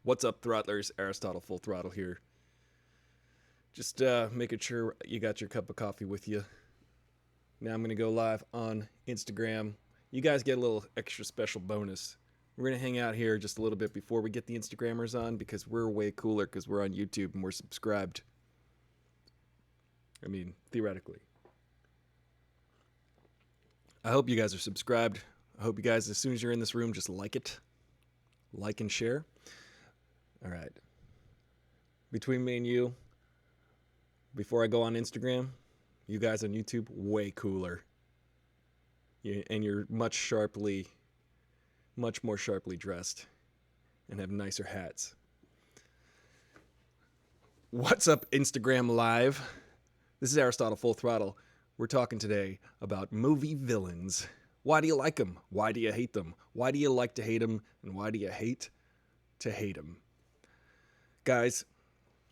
What's up, throttlers? Aristotle Full Throttle here. Just making sure you got your cup of coffee with you. Now I'm going to go live on Instagram. You guys get a little extra special bonus. We're going to hang out here just a little bit before we get the Instagrammers on because we're way cooler because we're on YouTube and we're subscribed. I mean, theoretically. I hope you guys are subscribed. I hope you guys, as soon as you're in this room, just like it. Like and share. All right. Between me and you, before I go on Instagram, you guys on YouTube, way cooler. And you're much more sharply dressed and have nicer hats. What's up, Instagram Live? This is Aristotle Full Throttle. We're talking today about movie villains. Why do you like them? Why do you hate them? Why do you like to hate them? And why do you hate to hate them? Guys,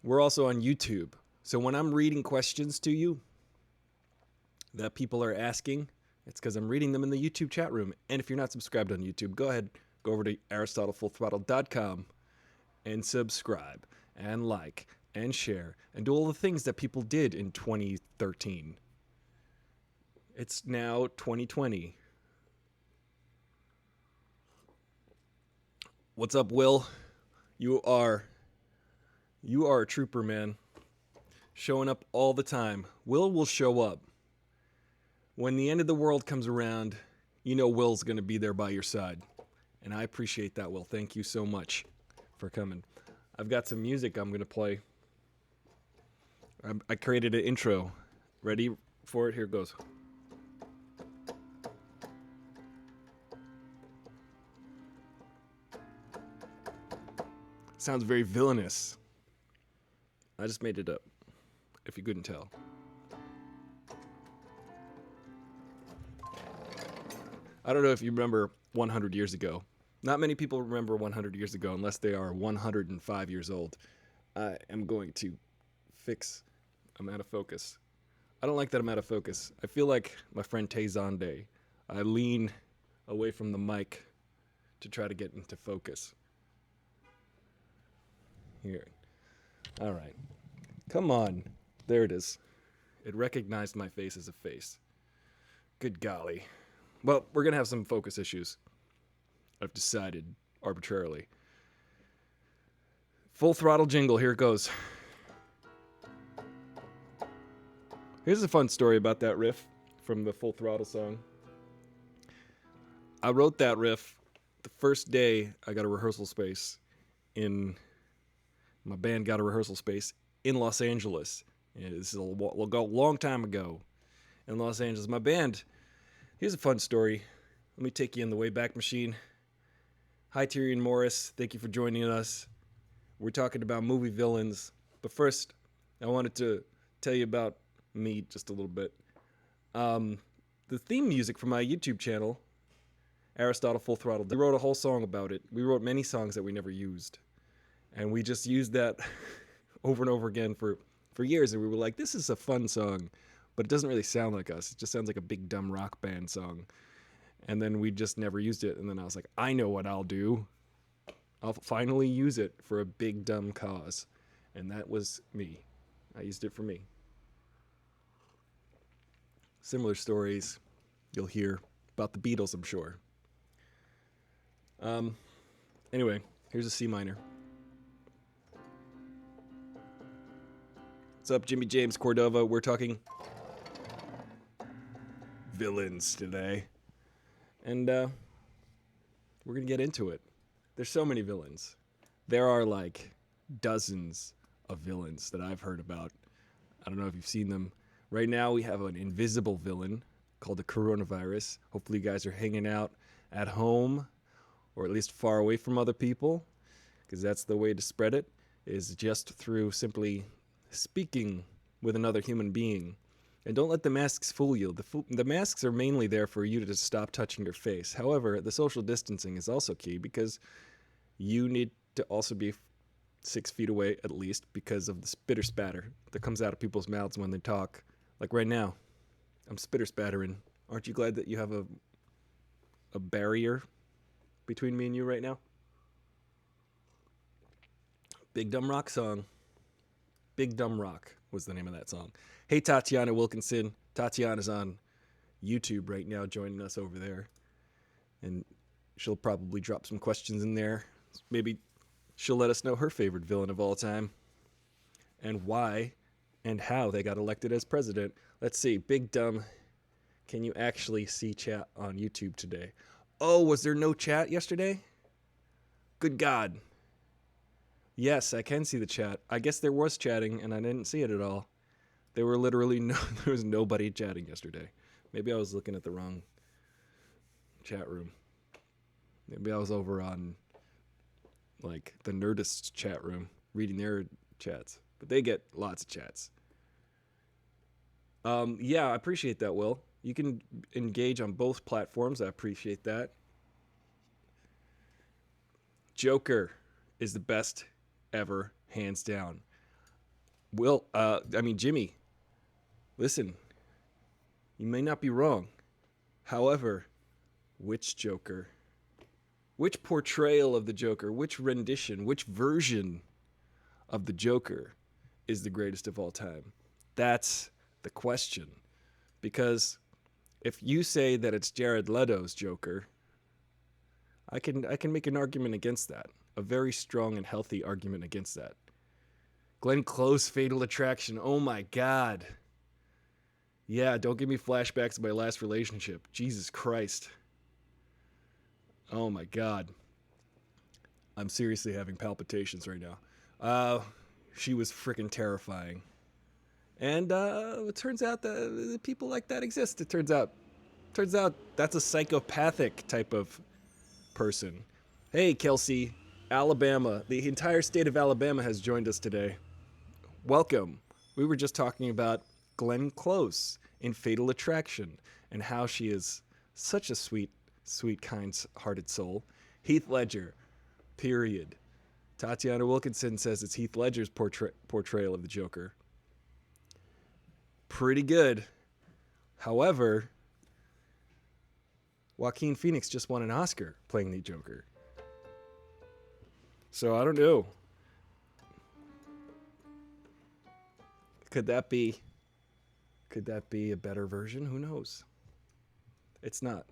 we're also on YouTube. So when I'm reading questions to you that people are asking, it's because I'm reading them in the YouTube chat room. And if you're not subscribed on YouTube, go ahead, go over to AristotleFullThrottle.com and subscribe and like and share and do all the things that people did in 2013. It's now 2020. What's up, Will? You are a trooper, man. Showing up all the time. Will show up. When the end of the world comes around, you know Will's going to be there by your side. And I appreciate that, Will. Thank you so much for coming. I've got some music I'm going to play. I created an intro. Ready for it? Here it goes. Sounds very villainous. I just made it up, if you couldn't tell. I don't know if you remember 100 years ago. Not many people remember 100 years ago unless they are 105 years old. I am going to fix. I'm out of focus. I don't like that I'm out of focus. I feel like my friend Tay-Zonday. I lean away from the mic to try to get into focus. Here. All right. Come on. There it is. It recognized my face as a face. Good golly. Well, we're going to have some focus issues. I've decided arbitrarily. Full throttle jingle. Here it goes. Here's a fun story about that riff from the Full Throttle song. I wrote that riff the first day I got a rehearsal space in... My band got a rehearsal space in Los Angeles. This is a long time ago in Los Angeles. My band, here's a fun story. Let me take you in the Wayback Machine. Hi, Tyrion Morris. Thank you for joining us. We're talking about movie villains. But first, I wanted to tell you about me just a little bit. The theme music for my YouTube channel, Aristotle Full Throttle, we wrote a whole song about it. We wrote many songs that we never used. And we just used that over and over again for years. And we were like, this is a fun song, but it doesn't really sound like us. It just sounds like a big, dumb rock band song. And then we just never used it. And then I was like, I know what I'll do. I'll finally use it for a big, dumb cause. And that was me. I used it for me. Similar stories you'll hear about the Beatles, I'm sure. Anyway, here's a C minor. What's up, Jimmy James Cordova? We're talking villains today. And we're going to get into it. There's so many villains. There are like dozens of villains that I've heard about. I don't know if you've seen them. Right now we have an invisible villain called the coronavirus. Hopefully you guys are hanging out at home or at least far away from other people, because that's the way to spread it, is just through simply speaking with another human being. And don't let the masks fool you. The masks are mainly there for you to just stop touching your face. However, the social distancing is also key because you need to also be 6 feet away at least because of the spitter spatter that comes out of people's mouths when they talk. Like right now, I'm spitter spattering. Aren't you glad that you have a barrier between me and you right now? Big Dumb Rock song. Big Dumb Rock was the name of that song. Hey, Tatiana Wilkinson. Tatiana's on YouTube right now joining us over there. And she'll probably drop some questions in there. Maybe she'll let us know her favorite villain of all time and why and how they got elected as president. Let's see. Big Dumb. Can you actually see chat on YouTube today? Oh, was there no chat yesterday? Good God. Yes, I can see the chat. I guess there was chatting and I didn't see it at all. There was nobody chatting yesterday. Maybe I was looking at the wrong chat room. Maybe I was over on like the Nerdist chat room reading their chats, but they get lots of chats. Yeah, I appreciate that, Will. You can engage on both platforms. I appreciate that. Joker is the best ever, hands down. Jimmy, listen, you may not be wrong. However, which Joker? Which portrayal of the Joker, which rendition, which version of the Joker is the greatest of all time? That's the question. Because if you say that it's Jared Leto's Joker, I can make an argument against that. A very strong and healthy argument against that. Glenn Close, Fatal Attraction. Oh my God. Yeah, don't give me flashbacks of my last relationship. Jesus Christ. Oh my God. I'm seriously having palpitations right now. She was freaking terrifying. And it turns out that people like that exist. It turns out that's a psychopathic type of person. Hey, Kelsey, Alabama. The entire state of Alabama has joined us today. Welcome. We were just talking about Glenn Close in Fatal Attraction and how she is such a sweet, kind-hearted soul. Heath Ledger, period. Tatiana Wilkinson says it's Heath Ledger's portrayal of the Joker. Pretty good. However, Joaquin Phoenix just won an Oscar playing the Joker. So I don't know. Could that be a better version? Who knows? It's not.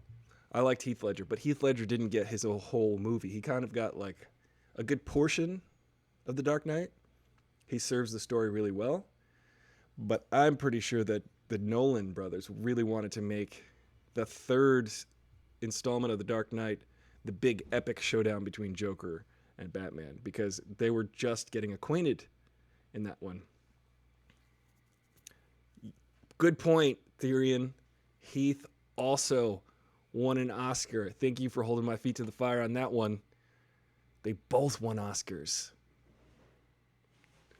I liked Heath Ledger, but Heath Ledger didn't get his whole movie. He kind of got like a good portion of The Dark Knight. He serves the story really well. But I'm pretty sure that the Nolan brothers really wanted to make the third installment of The Dark Knight the big epic showdown between Joker and Batman, because they were just getting acquainted in that one. Good point, Therian. Heath also won an Oscar. Thank you for holding my feet to the fire on that one. They both won Oscars.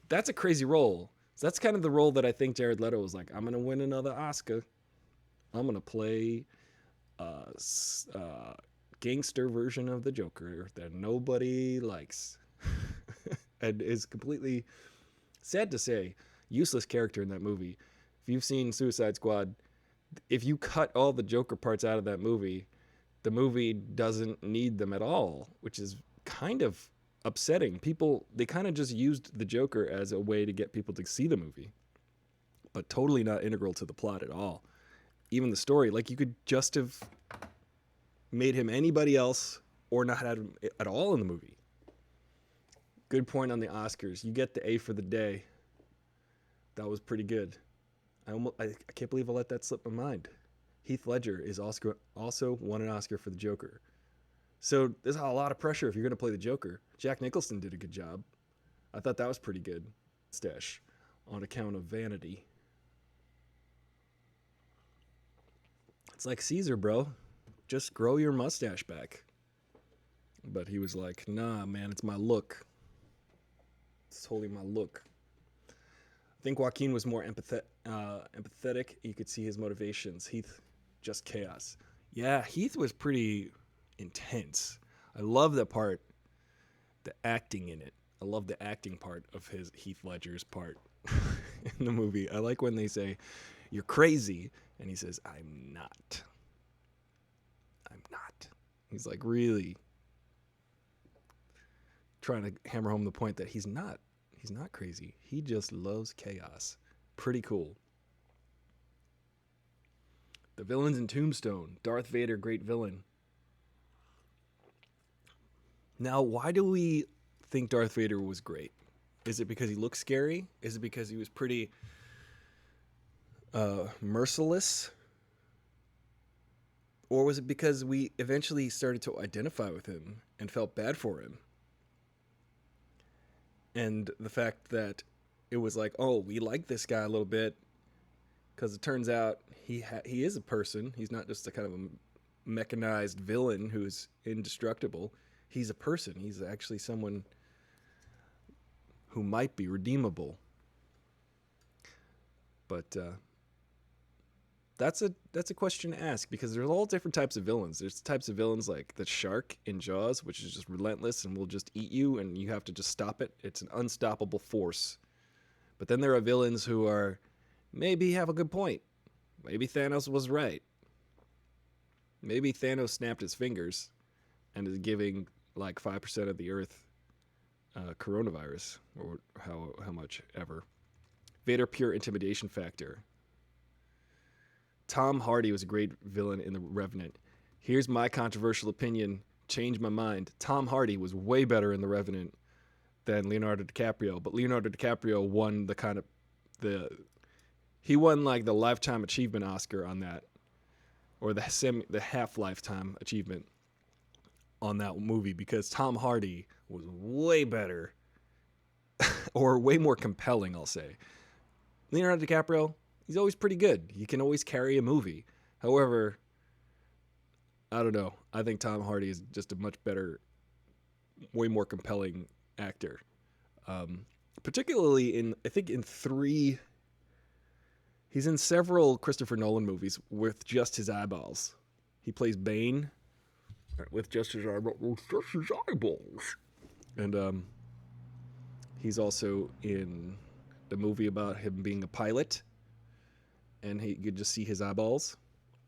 That's a crazy role. So that's kind of the role that I think Jared Leto was like, I'm going to win another Oscar. I'm going to play a gangster version of the Joker that nobody likes. And is completely, sad to say, useless character in that movie. If you've seen Suicide Squad, if you cut all the Joker parts out of that movie, the movie doesn't need them at all, which is kind of upsetting. People, they kind of just used the Joker as a way to get people to see the movie, but totally not integral to the plot at all. Even the story, like you could just have made him anybody else or not had him at all in the movie. Good point on the Oscars. You get the A for the day. That was pretty good. I can't believe I let that slip my mind. Heath Ledger is also won an Oscar for the Joker. So there's a lot of pressure if you're going to play the Joker. Jack Nicholson did a good job. I thought that was pretty good. Stash on account of vanity. It's like Caesar, bro. Just grow your mustache back. But he was like, nah, man, it's my look. It's totally my look. I think Joaquin was more empathetic. You could see his motivations. Heath, just chaos. Yeah, Heath was pretty intense. I love that part, the acting in it. I love the acting part of Heath Ledger's part in the movie. I like when they say, you're crazy, and he says, I'm not. I'm not. He's like, really? trying to hammer home the point that he's not crazy. He just loves chaos. Pretty cool. The villains in Tombstone. Darth Vader, great villain. Now, why do we think Darth Vader was great? Is it because he looked scary? Is it because he was pretty merciless? Or was it because we eventually started to identify with him and felt bad for him? And the fact that it was like, oh, we like this guy a little bit, because it turns out he is a person. He's not just a kind of a mechanized villain who's indestructible. He's a person. He's actually someone who might be redeemable. But that's a question to ask, because there's all different types of villains. There's types of villains like the shark in Jaws, which is just relentless and will just eat you, and you have to just stop it. It's an unstoppable force. But then there are villains who are maybe have a good point. Maybe Thanos was right. Maybe Thanos snapped his fingers and is giving like 5% of the Earth coronavirus, or how much ever. Vader, pure intimidation factor. Tom Hardy was a great villain in The Revenant. Here's my controversial opinion. Change my mind. Tom Hardy was way better in The Revenant than Leonardo DiCaprio, but Leonardo DiCaprio won he won like the Lifetime Achievement Oscar on that, or the half lifetime achievement on that movie, because Tom Hardy was way better or way more compelling, I'll say. Leonardo DiCaprio, he's always pretty good. He can always carry a movie. However, I don't know. I think Tom Hardy is just a much better, way more compelling actor. Particularly he's in several Christopher Nolan movies with just his eyeballs. He plays Bane with just his eyeballs. And he's also in the movie about him being a pilot, and you could just see his eyeballs.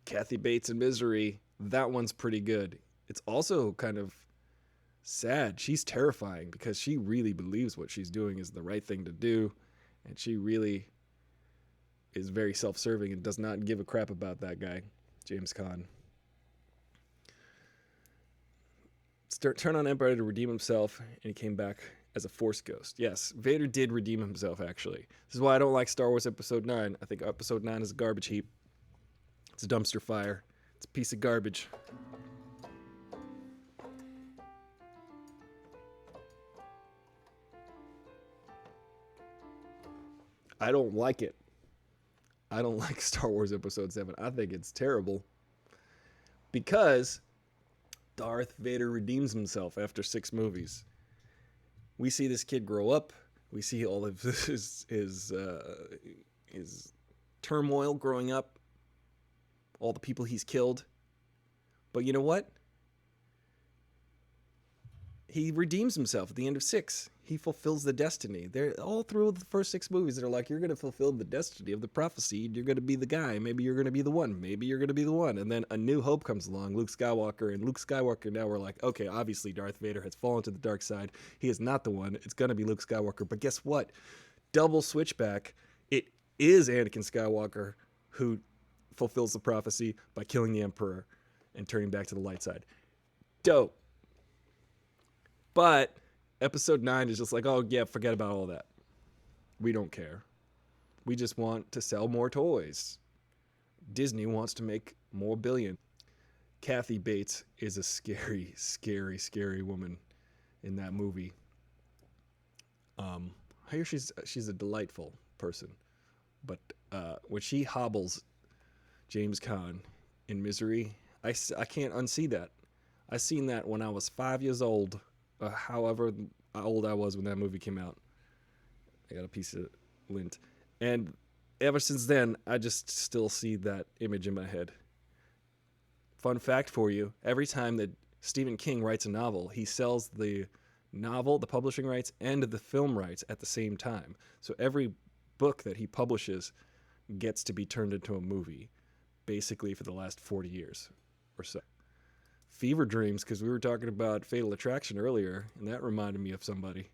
Kathy Bates in Misery, that one's pretty good. It's also kind of sad. She's terrifying because she really believes what she's doing is the right thing to do, and she really is very self-serving and does not give a crap about that guy, James Caan. Turn on Empire to redeem himself, and he came back as a Force ghost. Yes, Vader did redeem himself, actually. This is why I don't like Star Wars Episode 9. I think Episode 9 is a garbage heap. It's a dumpster fire. It's a piece of garbage. I don't like it. I don't like Star Wars Episode 7. I think it's terrible. Because Darth Vader redeems himself after 6 movies. We see this kid grow up. We see all of his turmoil growing up. All the people he's killed. But you know what? He redeems himself at the end of 6. He fulfills the destiny. They're all through the first 6 movies. They're like, you're going to fulfill the destiny of the prophecy. You're going to be the guy. Maybe you're going to be the one. Maybe you're going to be the one. And then A New Hope comes along, Luke Skywalker. And Luke Skywalker, now we're like, okay, obviously Darth Vader has fallen to the dark side. He is not the one. It's going to be Luke Skywalker. But guess what? Double switchback. It is Anakin Skywalker who fulfills the prophecy by killing the Emperor and turning back to the light side. Dope. But Episode 9 is just like, oh, yeah, forget about all that. We don't care. We just want to sell more toys. Disney wants to make more billion. Kathy Bates is a scary, scary, scary woman in that movie. I hear she's a delightful person. But when she hobbles James Caan in Misery, I can't unsee that. I seen that when I was 5 years old. However old I was when that movie came out. I got a piece of lint. And ever since then, I just still see that image in my head. Fun fact for you, every time that Stephen King writes a novel, he sells the novel, the publishing rights, and the film rights at the same time. So every book that he publishes gets to be turned into a movie, basically for the last 40 years or so. fever dreams because we were talking about Fatal Attraction earlier, and that reminded me of somebody.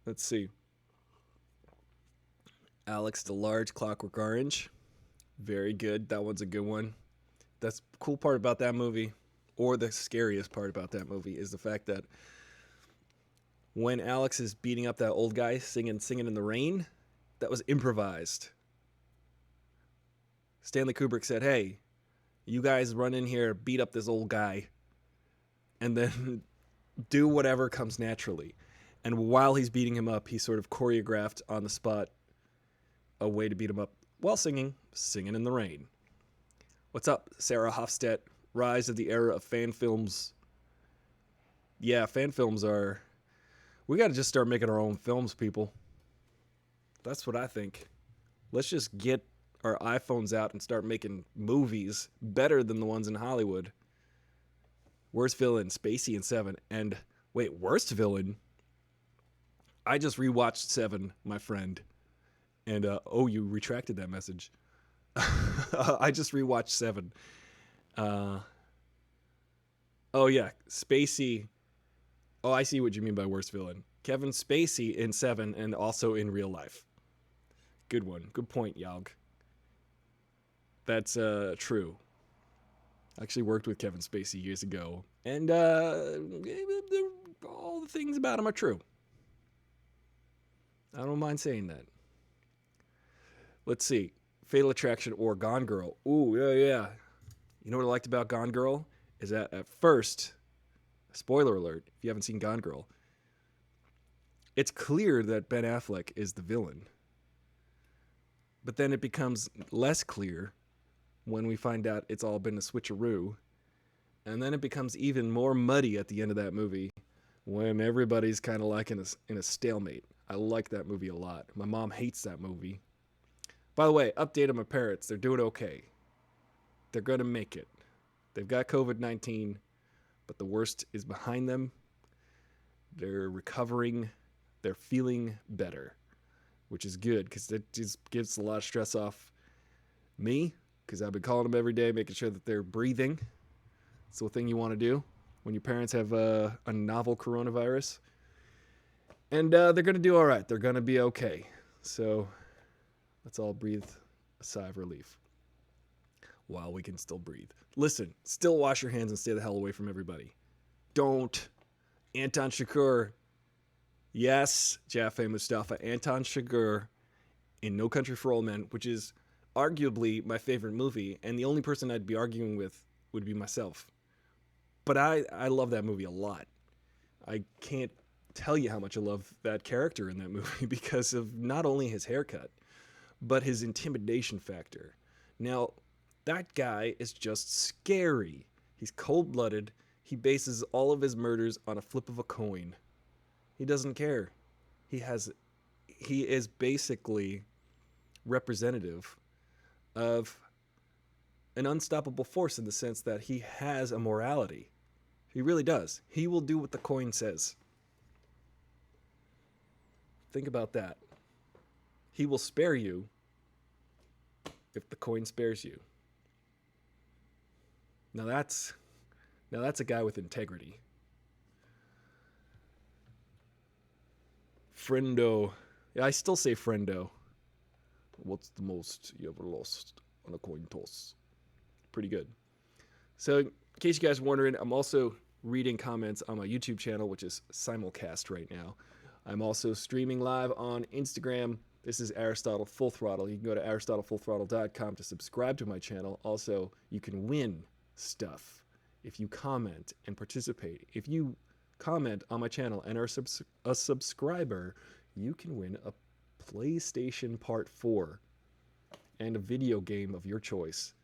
Let's see. Alex the Large, Clockwork Orange. Very good. That one's a good one. That's the cool part about that movie, or the scariest part about that movie, is the fact that when Alex is beating up that old guy singing in the Rain, that was improvised. Stanley Kubrick said, hey, you guys run in here, beat up this old guy, and then do whatever comes naturally. And while he's beating him up, he sort of choreographed on the spot a way to beat him up while singing in the Rain. What's up, Sarah Hofstedt? Rise of the era of fan films. Yeah, fan films are... We got to just start making our own films, people. That's what I think. Let's just get our iPhones out and start making movies better than the ones in Hollywood. Worst villain, Spacey in 7. And wait, worst villain? I just rewatched 7, my friend. And, oh, you retracted that message. I just rewatched 7. Oh, yeah, Spacey. Oh, I see what you mean by worst villain. Kevin Spacey in 7 and also in real life. Good one. Good point, Yalg. That's true. I actually worked with Kevin Spacey years ago. And all the things about him are true. I don't mind saying that. Let's see. Fatal Attraction or Gone Girl. Ooh, yeah. You know what I liked about Gone Girl? Is that at first, spoiler alert, if you haven't seen Gone Girl, it's clear that Ben Affleck is the villain. But then it becomes less clear when we find out it's all been a switcheroo. And then it becomes even more muddy at the end of that movie when everybody's kind of like in a stalemate. I like that movie a lot. My mom hates that movie. By the way, update on my parents. They're doing okay. They're going to make it. They've got COVID-19, but the worst is behind them. They're recovering. They're feeling better, which is good because it just gives a lot of stress off me because I've been calling them every day, making sure that they're breathing. It's the thing you want to do when your parents have a novel coronavirus. And they're going to do all right. They're going to be okay. So let's all breathe a sigh of relief while we can still breathe. Listen, still wash your hands and stay the hell away from everybody. Don't. Anton Chigurh. Yes, Jaffe Mustafa. Anton Chigurh in No Country for Old Men, which is arguably my favorite movie, and the only person I'd be arguing with would be myself. But I love that movie a lot. I can't tell you how much I love that character in that movie because of not only his haircut, but his intimidation factor. Now, that guy is just scary. He's cold-blooded. He bases all of his murders on a flip of a coin. He doesn't care. He is basically representative of an unstoppable force in the sense that he has a morality. He really does. He will do what the coin says. Think about that. He will spare you if the coin spares you. Now that's a guy with integrity. Friendo. Yeah, I still say friendo. What's the most you ever lost on a coin toss? Pretty good. So, in case you guys are wondering, I'm also reading comments on my YouTube channel, which is simulcast right now. I'm also streaming live on Instagram. This is Aristotle Full Throttle. You can go to aristotlefullthrottle.com to subscribe to my channel. Also, you can win stuff if you comment and participate. If you comment on my channel and are a subscriber, you can win a PlayStation Part 4 and a video game of your choice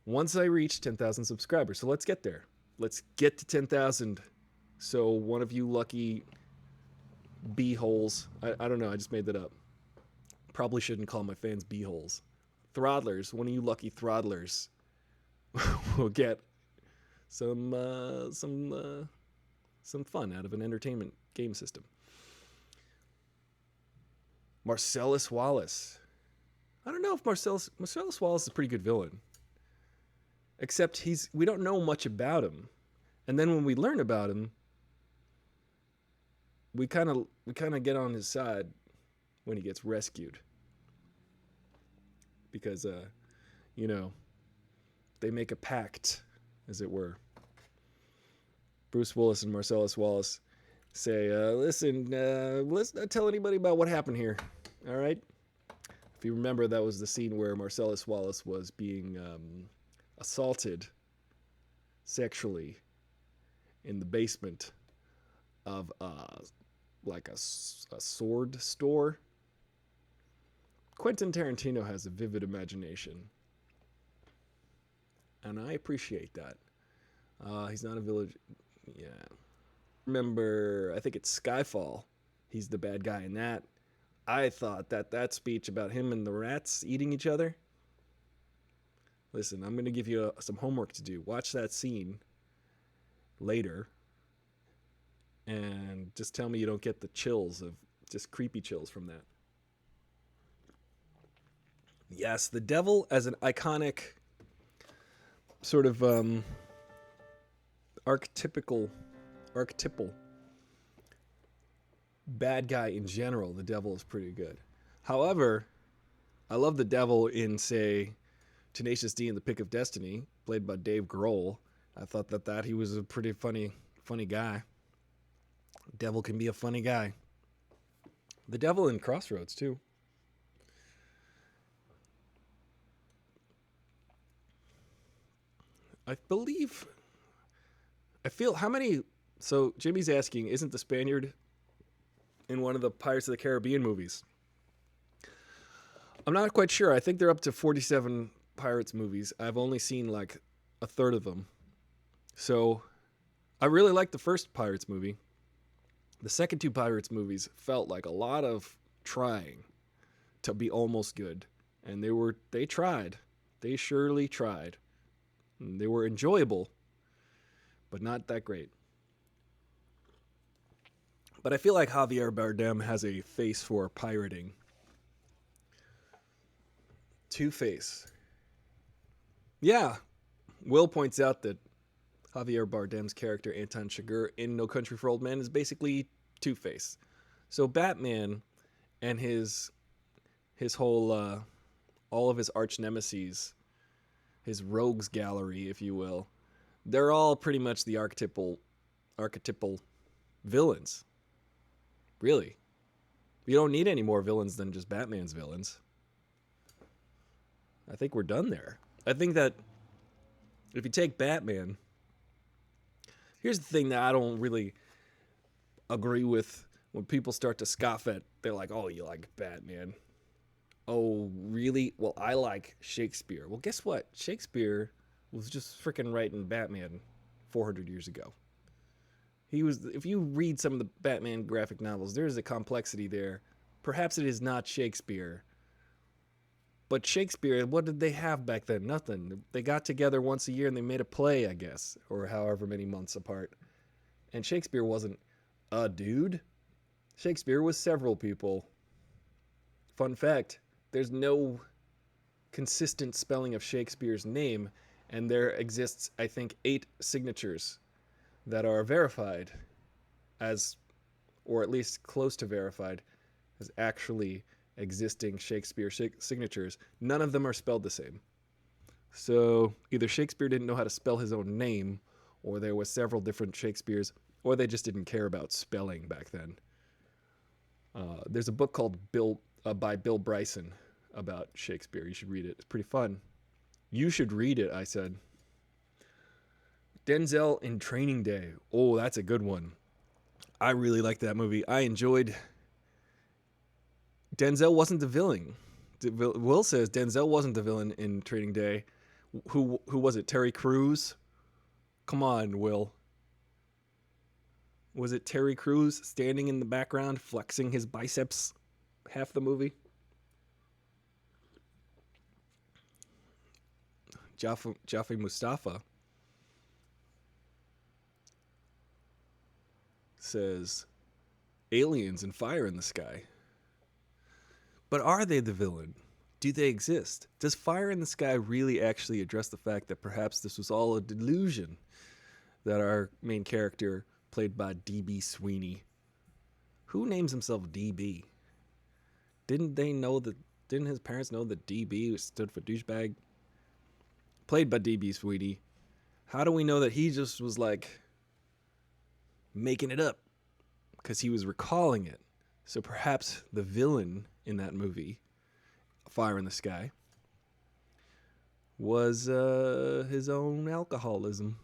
once I reach 10,000 subscribers. So let's get there. Let's get to 10,000. So one of you lucky b-holes, I don't know, I just made that up. Probably shouldn't call my fans b-holes. Throttlers, one of you lucky throttlers will get some fun out of an entertainment game system. Marcellus Wallace. I don't know if Marcellus Wallace is a pretty good villain. Except we don't know much about him. And then when we learn about him, we kind of get on his side when he gets rescued. Because you know, they make a pact, as it were. Bruce Willis and Marcellus Wallace say, listen, let's not tell anybody about what happened here. All right? If you remember, that was the scene where Marcellus Wallace was being assaulted sexually in the basement of like a sword store. Quentin Tarantino has a vivid imagination, and I appreciate that. He's not a village. Yeah. Remember, I think it's Skyfall. He's the bad guy in that. I thought that speech about him and the rats eating each other. Listen, I'm going to give you some homework to do. Watch that scene later, and just tell me you don't get the chills of just creepy chills from that. Yes, the devil as an iconic sort of archetypal bad guy in general. The devil is pretty good. However, I love the devil in, say, Tenacious D and the Pick of Destiny, played by Dave Grohl. I thought that he was a pretty funny guy. Devil can be a funny guy. The devil in Crossroads too. I feel how many. So Jimmy's asking, isn't the Spaniard in one of the Pirates of the Caribbean movies? I'm not quite sure. I think they're up to 47 Pirates movies. I've only seen like a third of them. So I really liked the first Pirates movie. The second two Pirates movies felt like a lot of trying to be almost good. And they tried. They surely tried. And they were enjoyable, but not that great. But I feel like Javier Bardem has a face for pirating. Two-Face. Yeah. Will points out that Javier Bardem's character, Anton Chigurh, in No Country for Old Men is basically Two-Face. So Batman and his whole, all of his arch nemeses, his rogues gallery, if you will, they're all pretty much the archetypal villains. Really. You don't need any more villains than just Batman's villains. I think we're done there. I think that if you take Batman, here's the thing that I don't really agree with when people start to scoff at. They're like, oh, you like Batman. Oh, really? Well, I like Shakespeare. Well, guess what? Shakespeare was just freaking writing Batman 400 years ago. If you read some of the Batman graphic novels, there is a complexity there. Perhaps it is not Shakespeare. But Shakespeare, what did they have back then? Nothing. They got together once a year and they made a play, I guess, or however many months apart. And Shakespeare wasn't a dude. Shakespeare was several people. Fun fact, there's no consistent spelling of Shakespeare's name, and there exists, I think, 8 signatures that are verified as, or at least close to verified, as actually existing Shakespeare signatures. None of them are spelled the same. So either Shakespeare didn't know how to spell his own name, or there were several different Shakespeares, or they just didn't care about spelling back then. There's a book called by Bill Bryson about Shakespeare. You should read it. It's pretty fun. You should read it, I said. Denzel in Training Day. Oh, that's a good one. I really liked that movie. I enjoyed... Denzel wasn't the villain. Will says Denzel wasn't the villain in Training Day. Who was it? Terry Crews? Come on, Will. Was it Terry Crews standing in the background flexing his biceps half the movie? Jaffe Mustafa says aliens and fire in the sky. But are they the villain? do they exist? Does Fire in the Sky really actually address the fact that perhaps this was all a delusion? That our main character, played by D.B. Sweeney, who names himself DB? Didn't his parents know that DB stood for douchebag? Played by D.B. Sweeney. How do we know that he just was like making it up? Because he was recalling it. So perhaps the villain in that movie, Fire in the Sky, was his own alcoholism.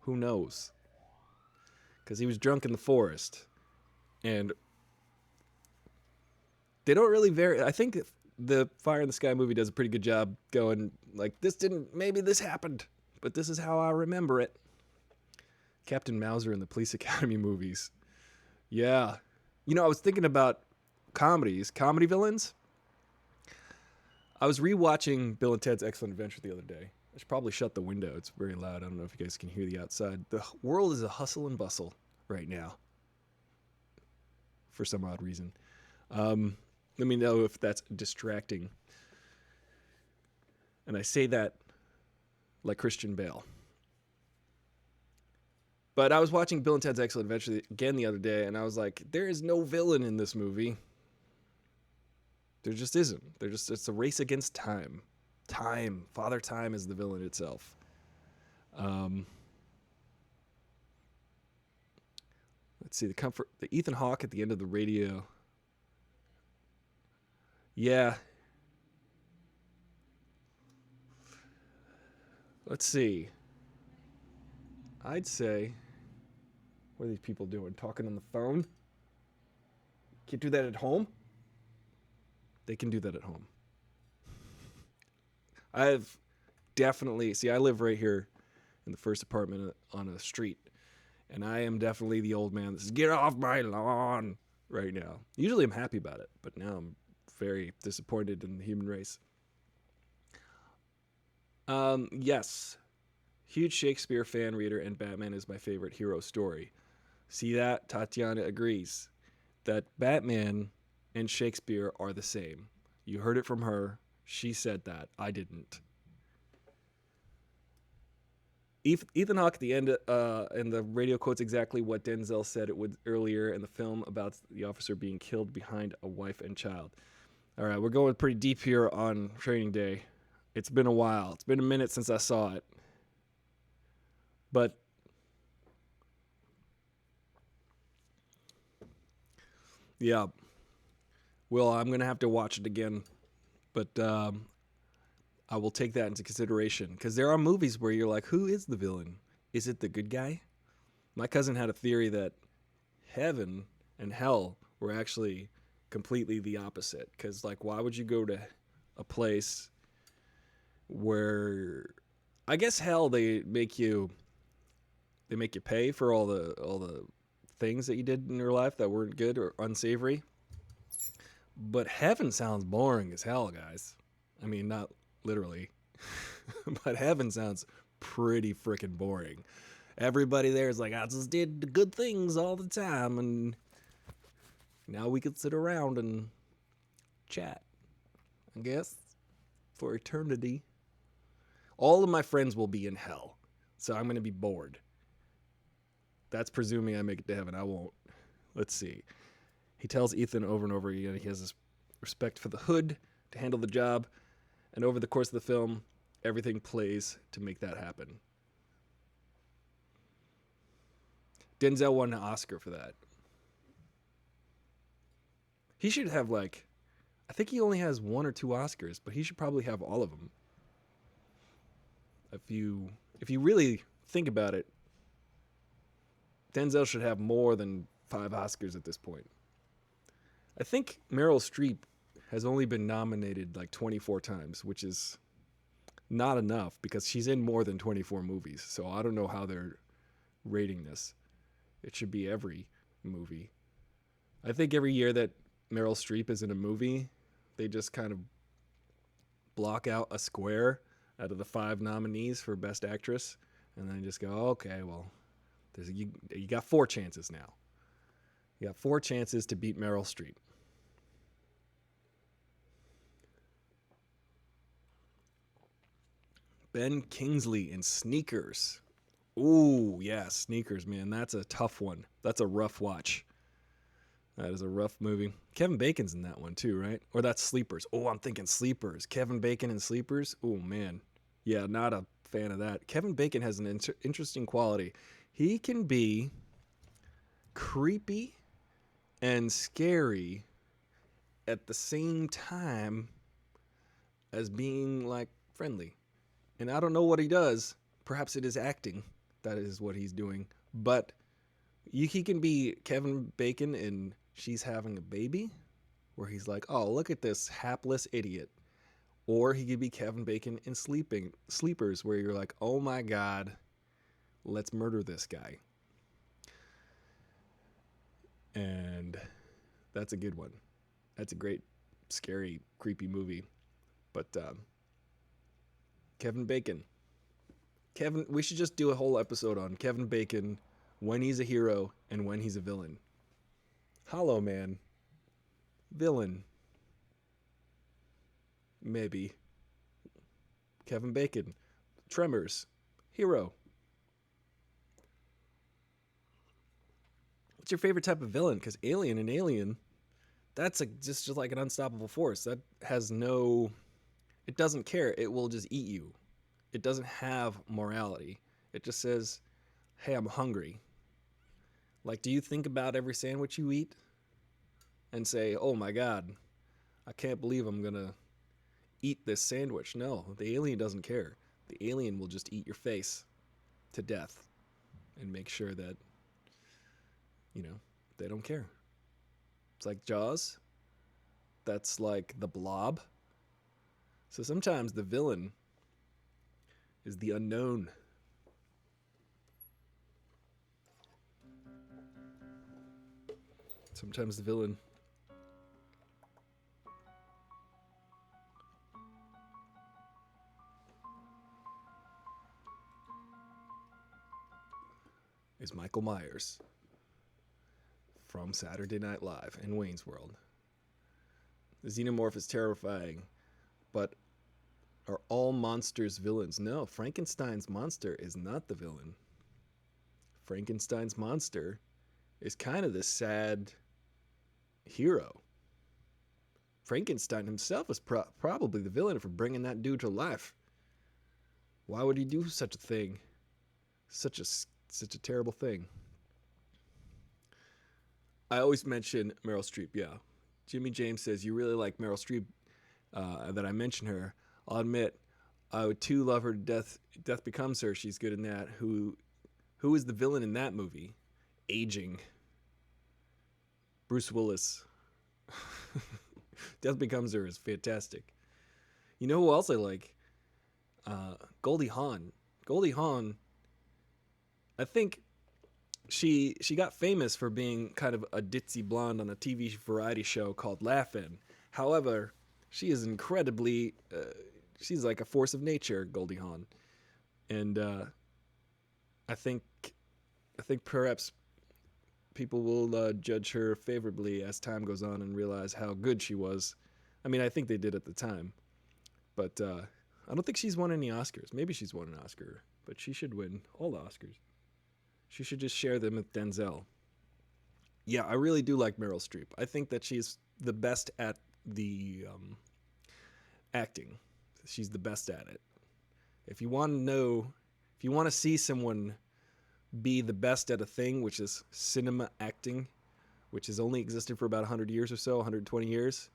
Who knows? Because he was drunk in the forest. And they don't really vary. I think the Fire in the Sky movie does a pretty good job going, like, maybe this happened, but this is how I remember it. Captain Mauser in the Police Academy movies. Yeah. I was thinking about comedy villains. I was rewatching Bill and Ted's Excellent Adventure the other day. I should probably shut the window. It's very loud. I don't know if you guys can hear the outside. The world is a hustle and bustle right now. For some odd reason. Let me know if that's distracting. And I say that like Christian Bale. But I was watching Bill and Ted's Excellent Adventure again the other day, and I was like, there is no villain in this movie. There just isn't. It's a race against time. Father Time is the villain itself. Let's see, the Ethan Hawke at the end of the radio. Yeah. Let's see. I'd say, what are these people doing? Talking on the phone? Can't do that at home? They can do that at home. I've definitely, I live right here in the first apartment on a street, and I am definitely the old man that says, get off my lawn right now. Usually I'm happy about it, but now I'm very disappointed in the human race. Yes. Huge Shakespeare fan reader, and Batman is my favorite hero story. See that? Tatiana agrees that Batman and Shakespeare are the same. You heard it from her. She said that. I didn't. Ethan Hawke at the end in the radio quotes exactly what Denzel said it would earlier in the film about the officer being killed behind a wife and child. All right, we're going pretty deep here on Training Day. It's been a while. It's been a minute since I saw it. But yeah, well, I'm going to have to watch it again. But I will take that into consideration. Because there are movies where you're like, who is the villain? Is it the good guy? My cousin had a theory that heaven and hell were actually completely the opposite. Because, like, why would you go to a place where, I guess hell, they make you pay for all the things that you did in your life that weren't good or unsavory. But heaven sounds boring as hell, guys. I mean, not literally. But heaven sounds pretty freaking boring. Everybody there is like, I just did the good things all the time, and now we can sit around and chat, I guess, for eternity. All of my friends will be in hell, so I'm going to be bored. That's presuming I make it to heaven. I won't. Let's see. He tells Ethan over and over again he has this respect for the hood to handle the job, and over the course of the film, everything plays to make that happen. Denzel won an Oscar for that. He should have, like, I think he only has 1 or 2 Oscars, but he should probably have all of them. If you really think about it, Denzel should have more than 5 Oscars at this point. I think Meryl Streep has only been nominated like 24 times, which is not enough because she's in more than 24 movies. So I don't know how they're rating this. It should be every movie. I think every year that Meryl Streep is in a movie, they just kind of block out a square out of the 5 nominees for Best Actress, and then just go, okay, well, you got 4 chances now. You got 4 chances to beat Meryl Streep. Ben Kingsley in Sneakers. Ooh, yeah, Sneakers, man. That's a tough one. That's a rough watch. That is a rough movie. Kevin Bacon's in that one too, right? Or that's Sleepers. Oh, I'm thinking Sleepers. Kevin Bacon in Sleepers. Oh, man. Yeah, not a fan of that. Kevin Bacon has an interesting quality. He can be creepy and scary at the same time as being like friendly. And I don't know what he does. Perhaps it is acting. That is what he's doing. But he can be Kevin Bacon in She's Having a Baby, where he's like, oh, look at this hapless idiot. Or he could be Kevin Bacon in Sleepers, where you're like, oh my God, let's murder this guy. And that's a good one. That's a great, scary, creepy movie. But Kevin Bacon. We should just do a whole episode on Kevin Bacon, when he's a hero and when he's a villain. Hollow Man. Villain. Maybe. Kevin Bacon. Tremors. Hero. What's your favorite type of villain? Because Alien, that's just like an unstoppable force. That has no... It doesn't care. It will just eat you. It doesn't have morality. It just says, hey, I'm hungry. Like, do you think about every sandwich you eat and say, oh my God, I can't believe I'm going to eat this sandwich? No, the alien doesn't care. The alien will just eat your face to death and make sure that, they don't care. It's like Jaws. That's like the Blob. So sometimes the villain is the unknown. Sometimes the villain is Michael Myers from Saturday Night Live and Wayne's World. The xenomorph is terrifying, but are all monsters villains? No, Frankenstein's monster is not the villain. Frankenstein's monster is kind of the sad hero. Frankenstein himself is probably the villain for bringing that dude to life. Why would he do such a thing? Such a terrible thing. I always mention Meryl Streep, yeah. Jimmy James says, you really like Meryl Streep, that I mention her. I'll admit, I would too love her to death. Death Becomes Her, she's good in that. Who is the villain in that movie? Aging. Bruce Willis. Death Becomes Her is fantastic. You know who else I like? Goldie Hawn. Goldie Hawn, I think she got famous for being kind of a ditzy blonde on a TV variety show called Laugh-In. However, she is incredibly... she's like a force of nature, Goldie Hawn. And I think perhaps people will judge her favorably as time goes on and realize how good she was. I mean, I think they did at the time. But I don't think she's won any Oscars. Maybe she's won an Oscar, but she should win all the Oscars. She should just share them with Denzel. Yeah, I really do like Meryl Streep. I think that she's the best at the acting. She's the best at it. If you want to see someone be the best at a thing, which is cinema acting, which has only existed for about 100 years or so, 120 years,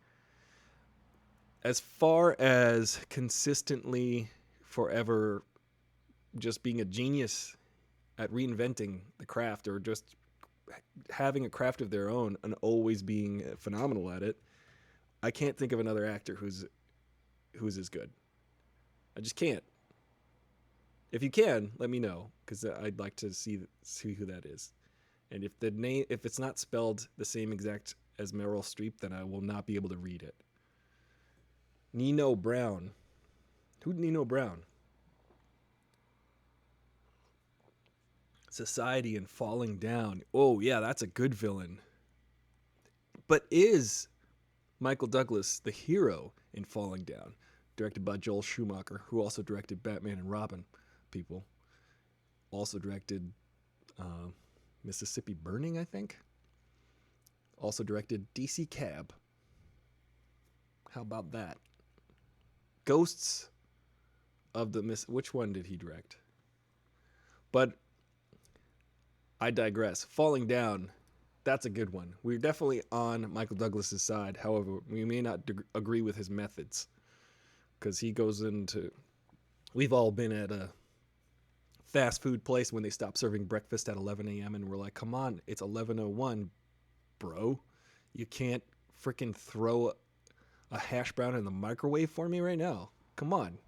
as far as consistently forever just being a genius at reinventing the craft, or just having a craft of their own and always being phenomenal at it, I can't think of another actor who's as good. I just can't. If you can, let me know, because I'd like to see who that is. And if it's not spelled the same exact as Meryl Streep, then I will not be able to read it. Nino Brown. Who'd Nino Brown? Society and Falling Down. Oh, yeah, that's a good villain. But is Michael Douglas the hero in Falling Down? directed by Joel Schumacher, who also directed Batman and Robin. People also directed Mississippi Burning, I think. Also directed DC Cab. How about that? Ghosts of the Which one did he direct? But I digress. Falling Down, that's a good one. We're definitely on Michael Douglas's side. However, we may not agree with his methods, because he goes into... We've all been at a fast food place when they stop serving breakfast at 11 a.m. and we're like, come on, it's 11:01, bro. You can't freaking throw a hash brown in the microwave for me right now. Come on.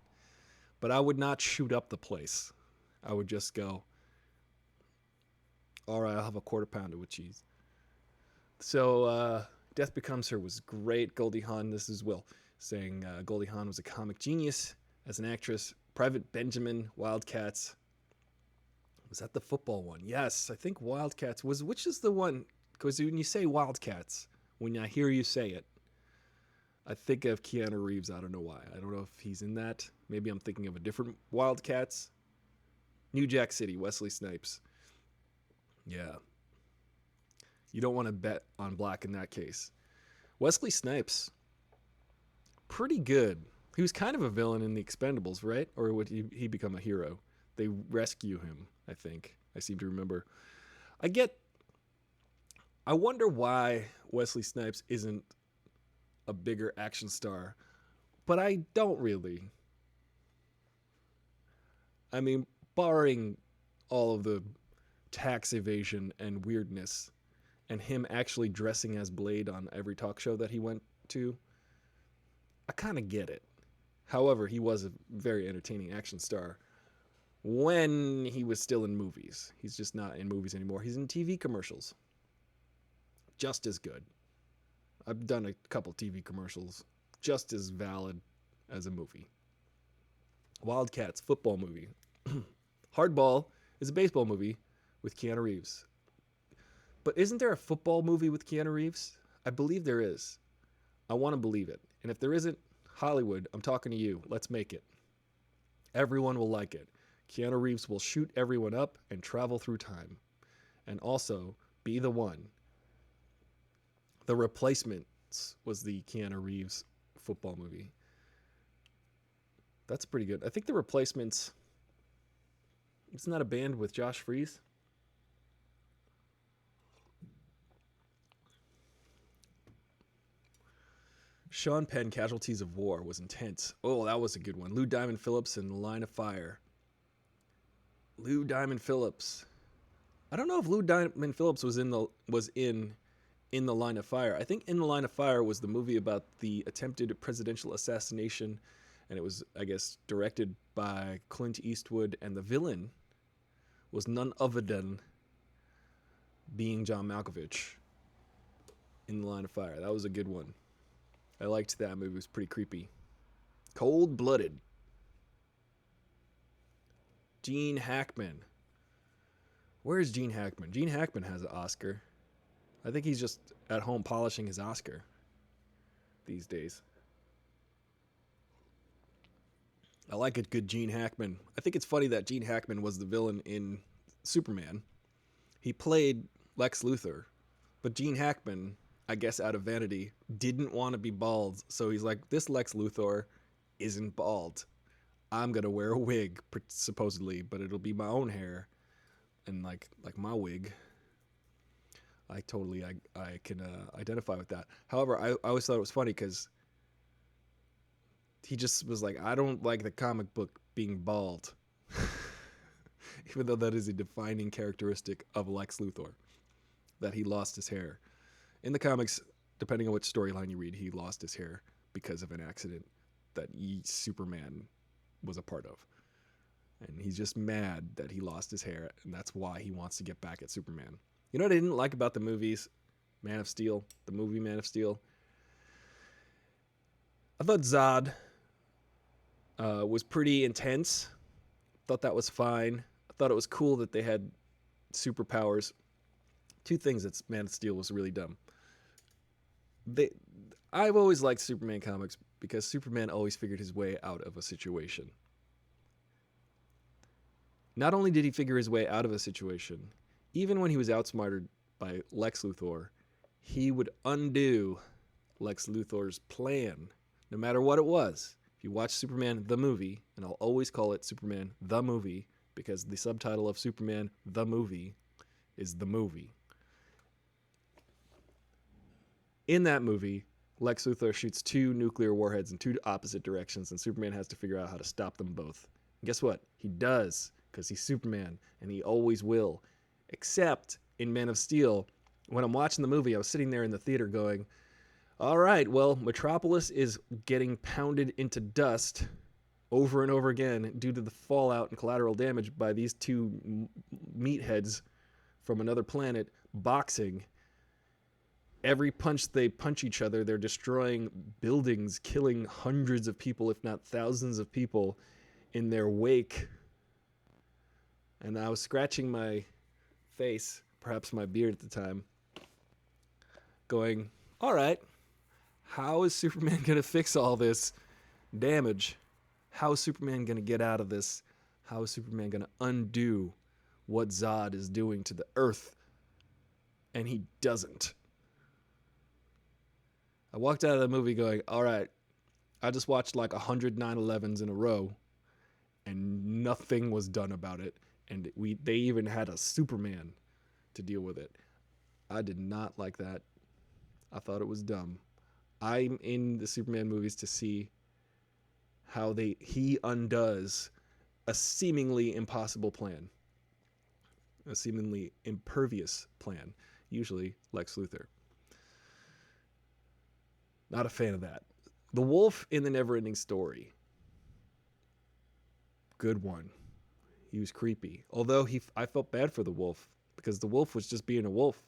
But I would not shoot up the place. I would just go, all right, I'll have a quarter pounder with cheese. So Death Becomes Her was great. Goldie Hawn, this is Will, saying Goldie Hawn was a comic genius as an actress. Private Benjamin, Wildcats. Was that the football one? Yes, I think Wildcats was. Which is the one? Because when you say Wildcats, when I hear you say it, I think of Keanu Reeves. I don't know why. I don't know if he's in that. Maybe I'm thinking of a different Wildcats. New Jack City, Wesley Snipes. Yeah. You don't want to bet on black in that case. Wesley Snipes, pretty good. He was kind of a villain in The Expendables, right? Or would he become a hero? They rescue him, I think. I seem to remember. I wonder why Wesley Snipes isn't a bigger action star, but I don't really. I mean, barring all of the tax evasion and weirdness, and him actually dressing as Blade on every talk show that he went to, I kind of get it. However, he was a very entertaining action star when he was still in movies. He's just not in movies anymore. He's in TV commercials. Just as good. I've done a couple TV commercials. Just as valid as a movie. Wildcats, football movie. Hardball is a baseball movie with Keanu Reeves. But isn't there a football movie with Keanu Reeves? I believe there is. I want to believe it. And if there isn't, Hollywood, I'm talking to you. Let's make it. Everyone will like it. Keanu Reeves will shoot everyone up and travel through time. And also, be the one. The Replacements was the Keanu Reeves football movie. That's pretty good. I think The Replacements... Isn't that a band with Josh Freese? Sean Penn, Casualties of War, was intense. Oh, that was a good one. Lou Diamond Phillips in The Line of Fire. Lou Diamond Phillips. I don't know if Lou Diamond Phillips was in The Line of Fire. I think In the Line of Fire was the movie about the attempted presidential assassination, and it was, I guess, directed by Clint Eastwood, and the villain was none other than being John Malkovich in The Line of Fire. That was a good one. I liked that movie. It was pretty creepy. Cold-Blooded. Gene Hackman. Where's Gene Hackman? Gene Hackman has an Oscar. I think he's just at home polishing his Oscar these days. I like a good Gene Hackman. I think it's funny that Gene Hackman was the villain in Superman. He played Lex Luthor, but Gene Hackman, I guess out of vanity, didn't want to be bald. So he's like, this Lex Luthor isn't bald. I'm going to wear a wig, supposedly, but it'll be my own hair. And like my wig. I can identify with that. However, I always thought it was funny because he just was like, I don't like the comic book being bald. Even though that is a defining characteristic of Lex Luthor, that he lost his hair. In the comics, depending on which storyline you read, he lost his hair because of an accident that Superman was a part of. And he's just mad that he lost his hair, and that's why he wants to get back at Superman. You know what I didn't like about the movies? Man of Steel, the movie Man of Steel. I thought Zod was pretty intense. Thought that was fine. I thought it was cool that they had superpowers. Two things that Man of Steel was really dumb. I've always liked Superman comics because Superman always figured his way out of a situation. Not only did he figure his way out of a situation, even when he was outsmarted by Lex Luthor, he would undo Lex Luthor's plan, no matter what it was. If you watch Superman the movie, and I'll always call it Superman the movie, because the subtitle of Superman the movie is the movie. In that movie, Lex Luthor shoots 2 nuclear warheads in 2 opposite directions, and Superman has to figure out how to stop them both. And guess what? He does, because he's Superman, and he always will. Except in Man of Steel, when I'm watching the movie, I was sitting there in the theater going, all right, well, Metropolis is getting pounded into dust over and over again due to the fallout and collateral damage by these 2 meatheads from another planet boxing. Every punch they punch each other, they're destroying buildings, killing hundreds of people, if not thousands of people in their wake. And I was scratching my face, perhaps my beard at the time, going, all right, how is Superman going to fix all this damage? How is Superman going to get out of this? How is Superman going to undo what Zod is doing to the Earth? And he doesn't. I walked out of the movie going, all right, I just watched like 100 9/11s in a row, and nothing was done about it. And they even had a Superman to deal with it. I did not like that. I thought it was dumb. I'm in the Superman movies to see how he undoes a seemingly impossible plan, a seemingly impervious plan, usually Lex Luthor. Not a fan of that. The wolf in the Neverending Story. Good one. He was creepy. Although I felt bad for the wolf, because the wolf was just being a wolf.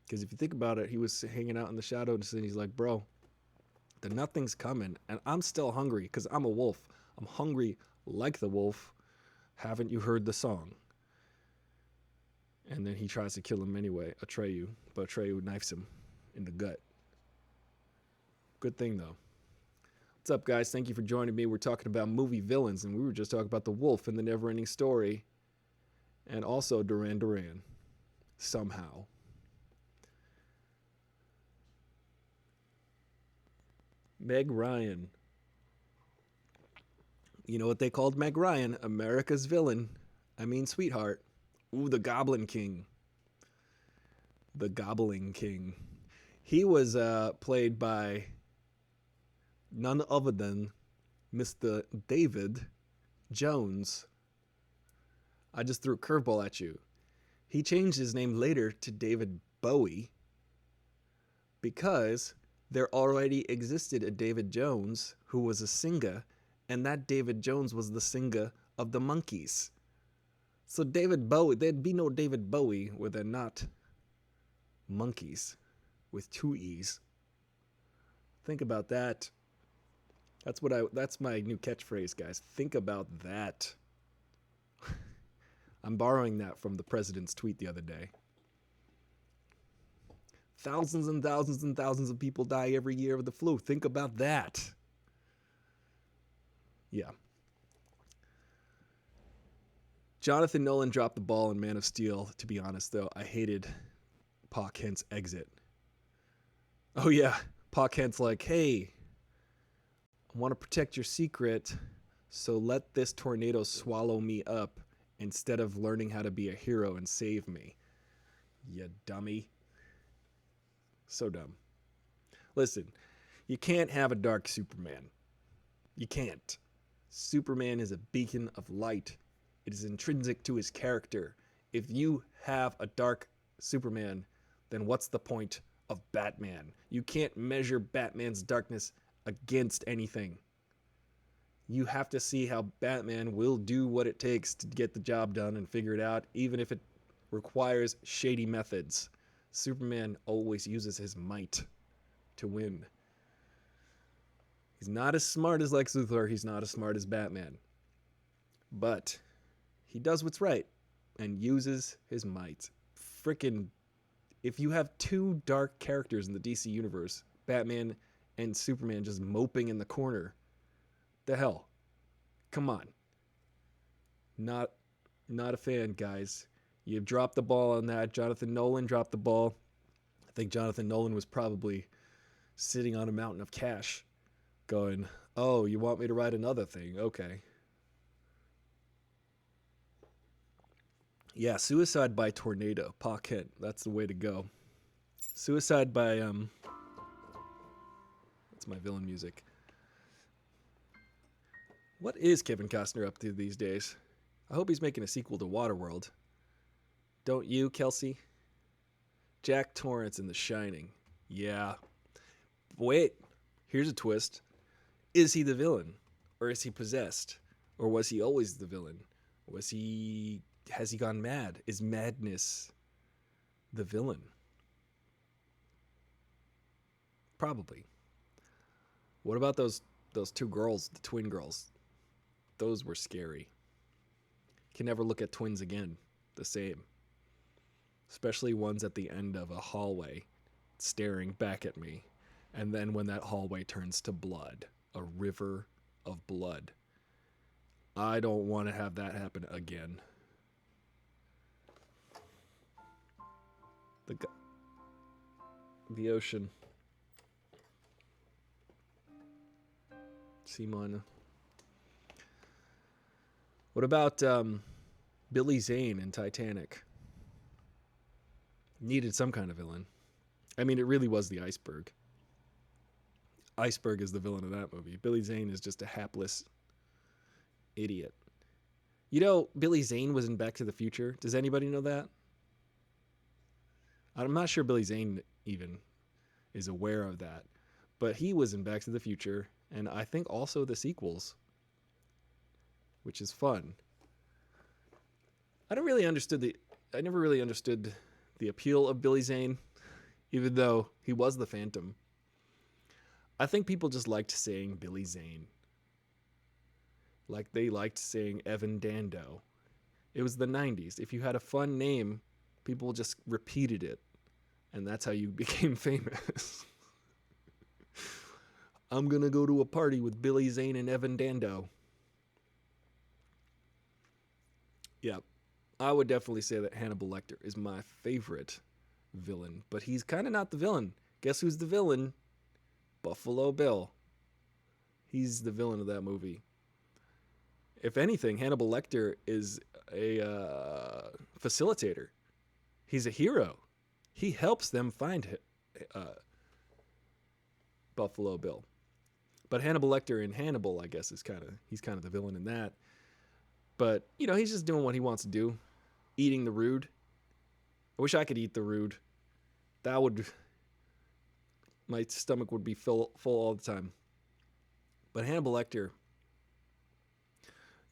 Because if you think about it, he was hanging out in the shadows and he's like, bro, the nothing's coming. And I'm still hungry because I'm a wolf. I'm hungry like the wolf. Haven't you heard the song? And then he tries to kill him anyway, Atreyu. But Atreyu knifes him in the gut. Good thing, though. What's up, guys? Thank you for joining me. We're talking about movie villains, and we were just talking about the wolf in the Neverending Story, and also Duran Duran, somehow. Meg Ryan. You know what they called Meg Ryan? America's villain. I mean, sweetheart. Ooh, the Goblin King. The Goblin King. He was played by none other than Mr. David Jones. I just threw a curveball at you. He changed his name later to David Bowie because there already existed a David Jones who was a singer, and that David Jones was the singer of the Monkees. So David Bowie, there'd be no David Bowie were there not Monkees with 2 E's. Think about that. That's my new catchphrase, guys. Think about that. I'm borrowing that from the president's tweet the other day. Thousands and thousands and thousands of people die every year of the flu. Think about that. Yeah. Jonathan Nolan dropped the ball in Man of Steel. To be honest, though, I hated Pa Kent's exit. Oh, yeah. Pa Kent's like, hey, I want to protect your secret, so let this tornado swallow me up instead of learning how to be a hero and save me. You dummy. So dumb. Listen, you can't have a dark Superman. You can't. Superman is a beacon of light. It is intrinsic to his character. If you have a dark Superman, then what's the point of Batman? You can't measure Batman's darkness against anything. You have to see how Batman will do what it takes to get the job done and figure it out, even if it requires shady methods. Superman always uses his might to win. He's not as smart as Lex Luthor. He's not as smart as Batman. But he does what's right and uses his might. Frickin', if you have 2 dark characters in the DC universe, Batman and Superman just moping in the corner. The hell? Come on. Not a fan, guys. You dropped the ball on that. Jonathan Nolan dropped the ball. I think Jonathan Nolan was probably sitting on a mountain of cash going, oh, you want me to write another thing? Okay. Yeah, Suicide by Tornado. Pa Kent. That's the way to go. Suicide by, that's my villain music. What is Kevin Costner up to these days? I hope he's making a sequel to Waterworld. Don't you, Kelsey? Jack Torrance in The Shining. Yeah. Wait, here's a twist. Is he the villain? Or is he possessed? Or was he always the villain? Has he gone mad? Is madness the villain? Probably. What about those two girls, the twin girls? Those were scary. Can never look at twins again the same. Especially ones at the end of a hallway staring back at me. And then when that hallway turns to blood, a river of blood. I don't want to have that happen again. The ocean. Simon. What about Billy Zane in Titanic? Needed some kind of villain. I mean, it really was the iceberg. Iceberg is the villain of that movie. Billy Zane is just a hapless idiot. You know, Billy Zane was in Back to the Future. Does anybody know that? I'm not sure Billy Zane even is aware of that. But he was in Back to the Future, and I think also the sequels, which is fun. I never really understood the appeal of Billy Zane, even though he was the Phantom. I think people just liked saying Billy Zane. Like they liked saying Evan Dando. It was the 90s. If you had a fun name, people just repeated it. And that's how you became famous. I'm going to go to a party with Billy Zane and Evan Dando. Yeah, I would definitely say that Hannibal Lecter is my favorite villain. But he's kind of not the villain. Guess who's the villain? Buffalo Bill. He's the villain of that movie. If anything, Hannibal Lecter is a facilitator. He's a hero. He helps them find Buffalo Bill. But Hannibal Lecter in Hannibal, I guess, he's kind of the villain in that. But, you know, he's just doing what he wants to do. Eating the Rude. I wish I could eat the Rude. My stomach would be full all the time. But Hannibal Lecter,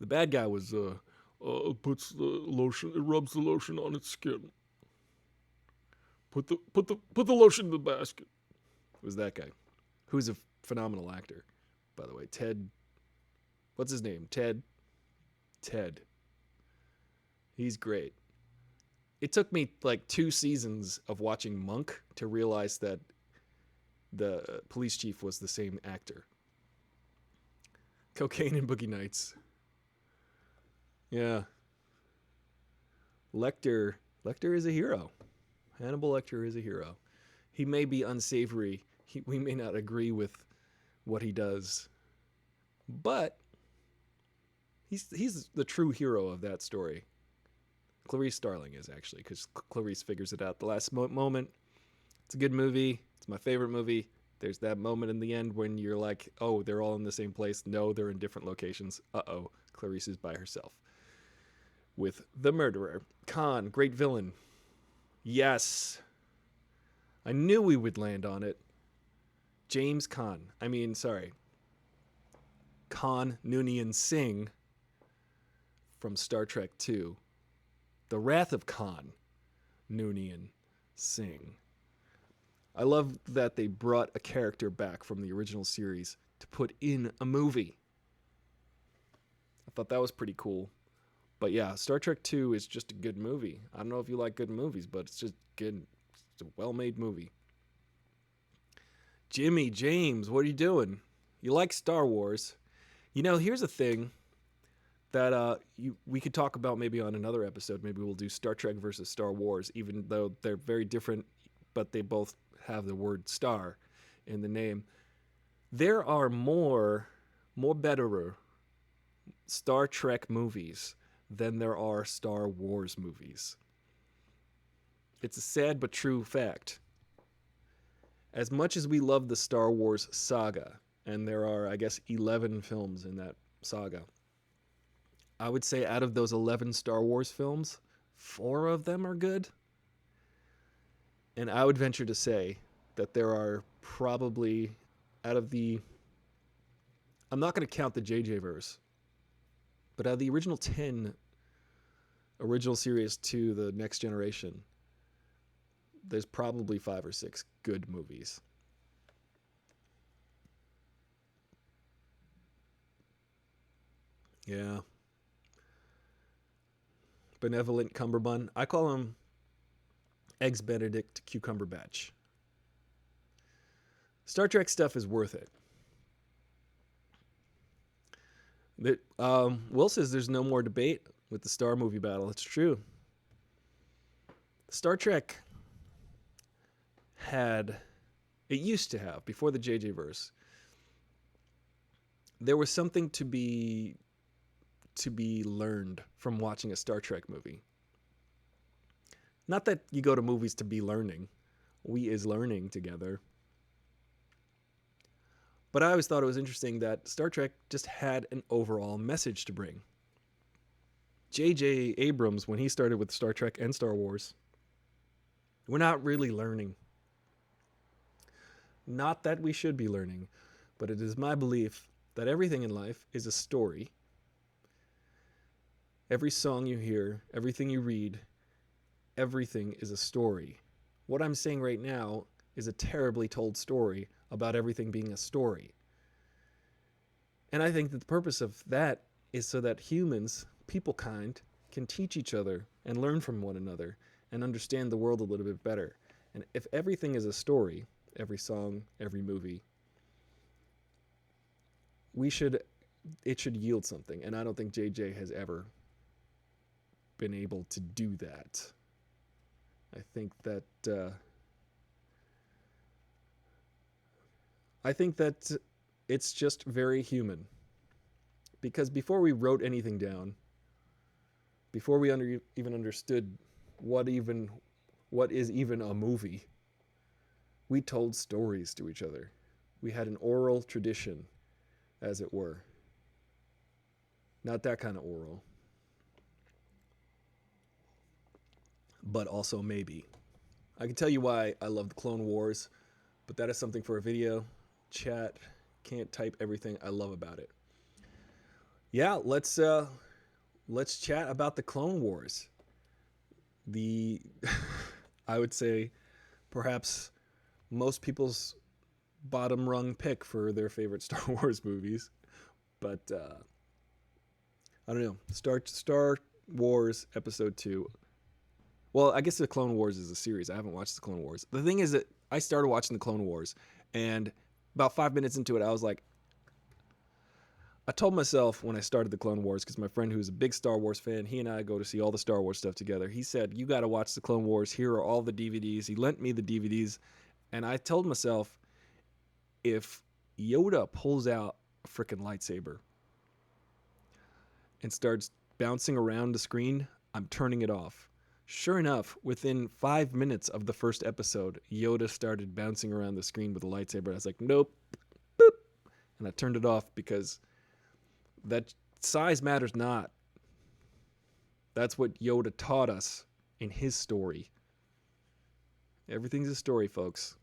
the bad guy was puts the lotion, it rubs the lotion on its skin. Put the lotion in the basket. It was that guy, who's a phenomenal actor, by the way. Ted, what's his name? Ted. He's great. It took me like 2 seasons of watching Monk to realize that the police chief was the same actor. Cocaine and Boogie Nights. Yeah. Lecter is a hero. Hannibal Lecter is a hero. He may be unsavory. We may not agree with what he does. But he's the true hero of that story. Clarice Starling is, actually, because Clarice figures it out the last moment. It's a good movie. It's my favorite movie. There's that moment in the end when you're like, oh, they're all in the same place. No, they're in different locations. Uh-oh, Clarice is by herself. With the murderer. Khan, great villain. Yes. I knew we would land on it. James Khan. Khan Noonien Singh from Star Trek II. The Wrath of Khan Noonien Singh. I love that they brought a character back from the original series to put in a movie. I thought that was pretty cool. But yeah, Star Trek II is just a good movie. I don't know if you like good movies, but it's just good. It's a well-made movie. Jimmy, James, what are you doing? You like Star Wars. You know, here's a thing that we could talk about maybe on another episode. Maybe we'll do Star Trek versus Star Wars, even though they're very different, but they both have the word star in the name. There are more betterer Star Trek movies than there are Star Wars movies. It's a sad but true fact. As much as we love the Star Wars saga, and there are, I guess, 11 films in that saga, I would say out of those 11 Star Wars films, 4 of them are good. And I would venture to say that there are probably, out of the, I'm not going to count the JJ verse, but out of the original 10 original series to the Next Generation, there's probably 5 or 6 good movies. Yeah. Benevolent Cumberbun. I call him Eggs Benedict Cucumber Batch. Star Trek stuff is worth it. Will says there's no more debate with the Star movie battle. It's true. Star Trek it used to have, before the JJ verse, there was something to be learned from watching a Star Trek movie. Not that you go to movies to be learning. We is learning together. But I always thought it was interesting that Star Trek just had an overall message to bring. J.J. Abrams, when he started with Star Trek and Star Wars, we're not really learning. Not that we should be learning, but it is my belief that everything in life is a story. Every song you hear, everything you read, everything is a story. What I'm saying right now is a terribly told story about everything being a story. And I think that the purpose of that is so that humans, peoplekind, can teach each other and learn from one another and understand the world a little bit better. And if everything is a story, every song, every movie, it should yield something. And I don't think JJ has ever been able to do that. I think that it's just very human. Because before we wrote anything down, before we even understood what is even a movie, we told stories to each other. We had an oral tradition, as it were. Not that kind of oral, but also maybe. I can tell you why I love the Clone Wars, but that is something for a video. Chat, can't type everything I love about it. Yeah, let's chat about the Clone Wars. I would say perhaps most people's bottom rung pick for their favorite Star Wars movies, but I don't know. Star Wars Episode 2. Well, I guess the Clone Wars is a series. I haven't watched the Clone Wars. The thing is that I started watching the Clone Wars, and about 5 minutes into it, I was like, I told myself when I started the Clone Wars, because my friend who's a big Star Wars fan, he and I go to see all the Star Wars stuff together. He said, you got to watch the Clone Wars. Here are all the DVDs. He lent me the DVDs. And I told myself, if Yoda pulls out a freaking lightsaber and starts bouncing around the screen, I'm turning it off. Sure enough, within 5 minutes of the first episode, Yoda started bouncing around the screen with a lightsaber. I was like, nope, boop. And I turned it off because that size matters not. That's what Yoda taught us in his story. Everything's a story, folks.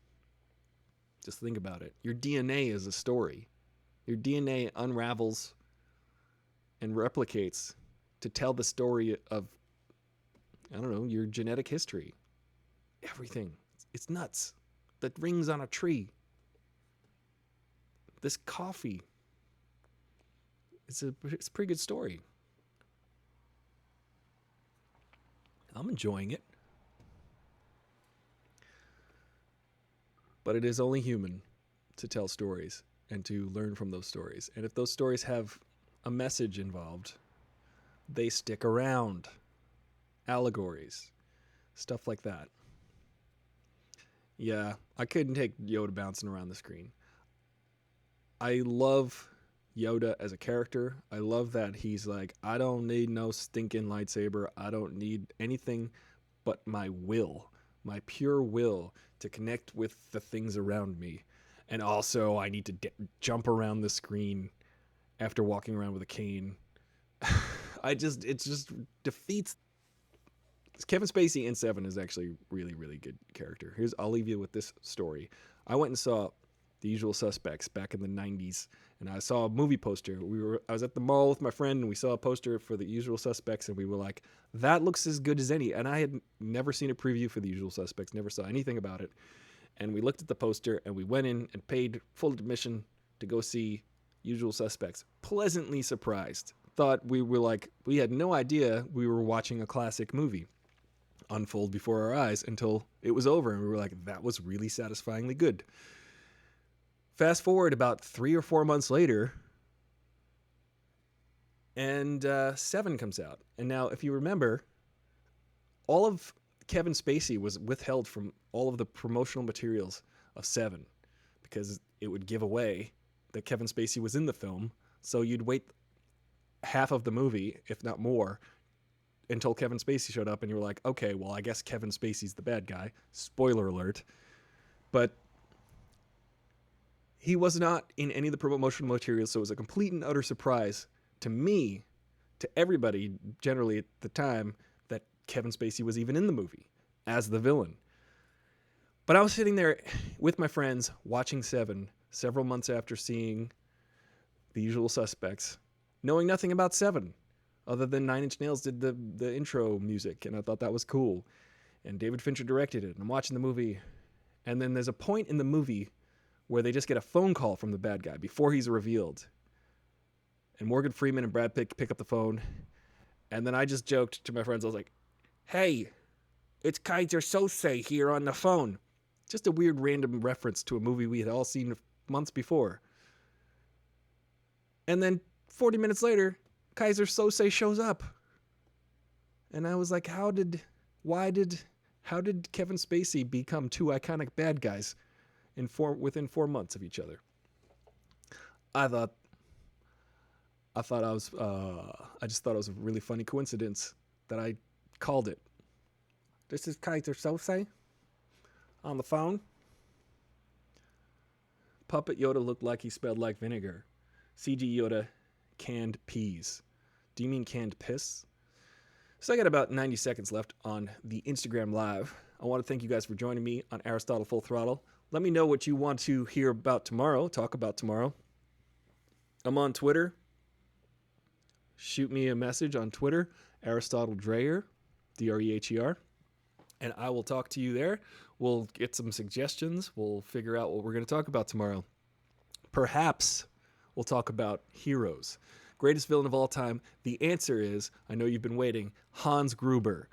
Just think about it. Your DNA is a story. Your DNA unravels and replicates to tell the story of, I don't know, your genetic history. Everything. It's nuts. The rings on a tree. This coffee. It's a pretty good story. I'm enjoying it. But it is only human. to tell stories and to learn from those stories. And if those stories have a message involved, they stick around. Allegories, stuff like that. Yeah, I couldn't take Yoda bouncing around the screen. I love Yoda as a character. I love that he's like, I don't need no stinking lightsaber. I don't need anything but my will, my pure will to connect with the things around me. And also, I need to jump around the screen after walking around with a cane. It just defeats. Kevin Spacey in Seven is actually really, really good character. I'll leave you with this story. I went and saw The Usual Suspects back in the 90s, and I saw a movie poster. I was at the mall with my friend, and we saw a poster for The Usual Suspects, and we were like, that looks as good as any. And I had never seen a preview for The Usual Suspects, never saw anything about it. And we looked at the poster, and we went in and paid full admission to go see Usual Suspects. Pleasantly surprised. Thought we had no idea we were watching a classic movie unfold before our eyes until it was over, and we were like, that was really satisfyingly good. Fast forward about 3 or 4 months later, and Seven comes out. And now, if you remember, all of Kevin Spacey was withheld from all of the promotional materials of Seven because it would give away that Kevin Spacey was in the film. So you'd wait half of the movie, if not more, until Kevin Spacey showed up, and you were like, okay, well, I guess Kevin Spacey's the bad guy. Spoiler alert. But he was not in any of the promotional materials, so it was a complete and utter surprise to me, to everybody generally at the time, that Kevin Spacey was even in the movie as the villain. But I was sitting there with my friends watching Seven several months after seeing The Usual Suspects, knowing nothing about Seven other than Nine Inch Nails did the intro music, and I thought that was cool. And David Fincher directed it, and I'm watching the movie. And then there's a point in the movie where they just get a phone call from the bad guy before he's revealed. And Morgan Freeman and Brad Pitt pick up the phone. And then I just joked to my friends, I was like, hey, it's Kaiser Sose here on the phone. Just a weird random reference to a movie we had all seen months before. And then 40 minutes later, Kaiser Sose shows up. And I was like, how did Kevin Spacey become two iconic bad guys within 4 months of each other? I just thought it was a really funny coincidence that I called it. This is Kaiser Sose on the phone. Puppet Yoda looked like he smelled like vinegar. CG Yoda, canned peas. Do you mean canned piss? So I got about 90 seconds left on the Instagram Live. I want to thank you guys for joining me on Aristotle Full Throttle. Let me know what you want to hear about tomorrow, talk about tomorrow. I'm on Twitter. Shoot me a message on Twitter, Aristotle Dreher, Dreher, and I will talk to you there. We'll get some suggestions. We'll figure out what we're going to talk about tomorrow. Perhaps we'll talk about heroes. Greatest villain of all time. The answer is, I know you've been waiting, Hans Gruber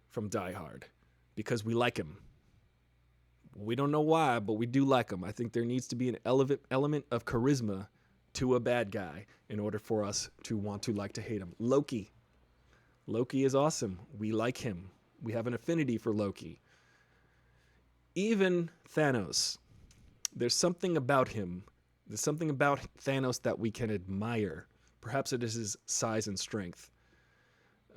from Die Hard, because we like him. We don't know why, but we do like him. I think there needs to be an element of charisma to a bad guy in order for us to want to like to hate him. Loki. Loki is awesome. We like him. We have an affinity for Loki. Even Thanos. There's something about him. There's something about Thanos that we can admire. Perhaps it is his size and strength.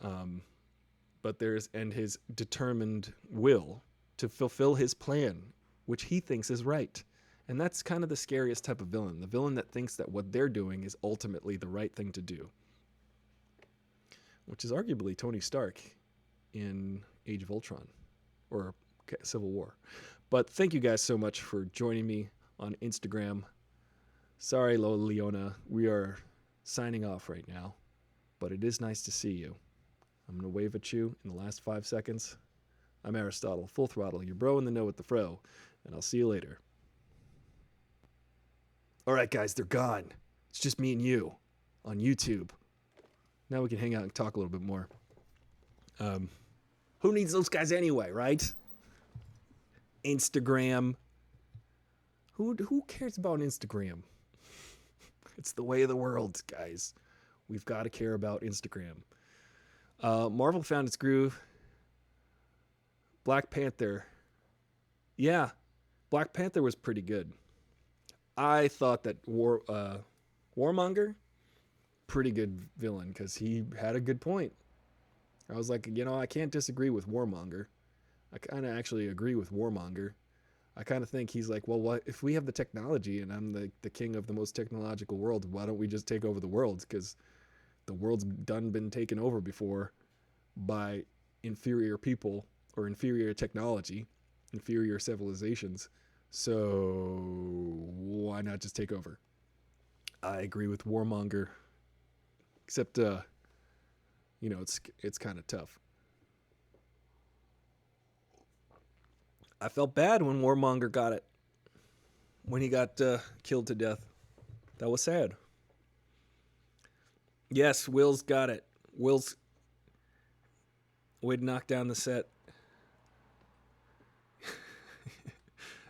But and his determined will to fulfill his plan, which he thinks is right. And that's kind of the scariest type of villain. The villain that thinks that what they're doing is ultimately the right thing to do. Which is arguably Tony Stark in Age of Ultron. Or Civil War. But thank you guys so much for joining me on Instagram. Sorry, Lola Leona. We are signing off right now. But it is nice to see you. I'm going to wave at you in the last 5 seconds. I'm Aristotle, Full Throttle, your bro in the know with the fro. And I'll see you later. All right, guys, they're gone. It's just me and you on YouTube. Now we can hang out and talk a little bit more. Who needs those guys anyway, right? Instagram. Who cares about Instagram? It's the way of the world, guys. We've got to care about Instagram. Marvel found its groove. Black Panther. Yeah, Black Panther was pretty good. I thought that Warmonger, pretty good villain because he had a good point. I was like, I can't disagree with Warmonger. I kind of actually agree with Warmonger. I kind of think he's like, well, what if we have the technology and I'm the king of the most technological world? Why don't we just take over the world? Because the world's been taken over before by inferior people or inferior technology, inferior civilizations. So why not just take over? I agree with Warmonger, except it's kind of tough. I felt bad when Warmonger got it, when he got killed to death. That was sad. Yes, Will's got it. Will's would knock down the set.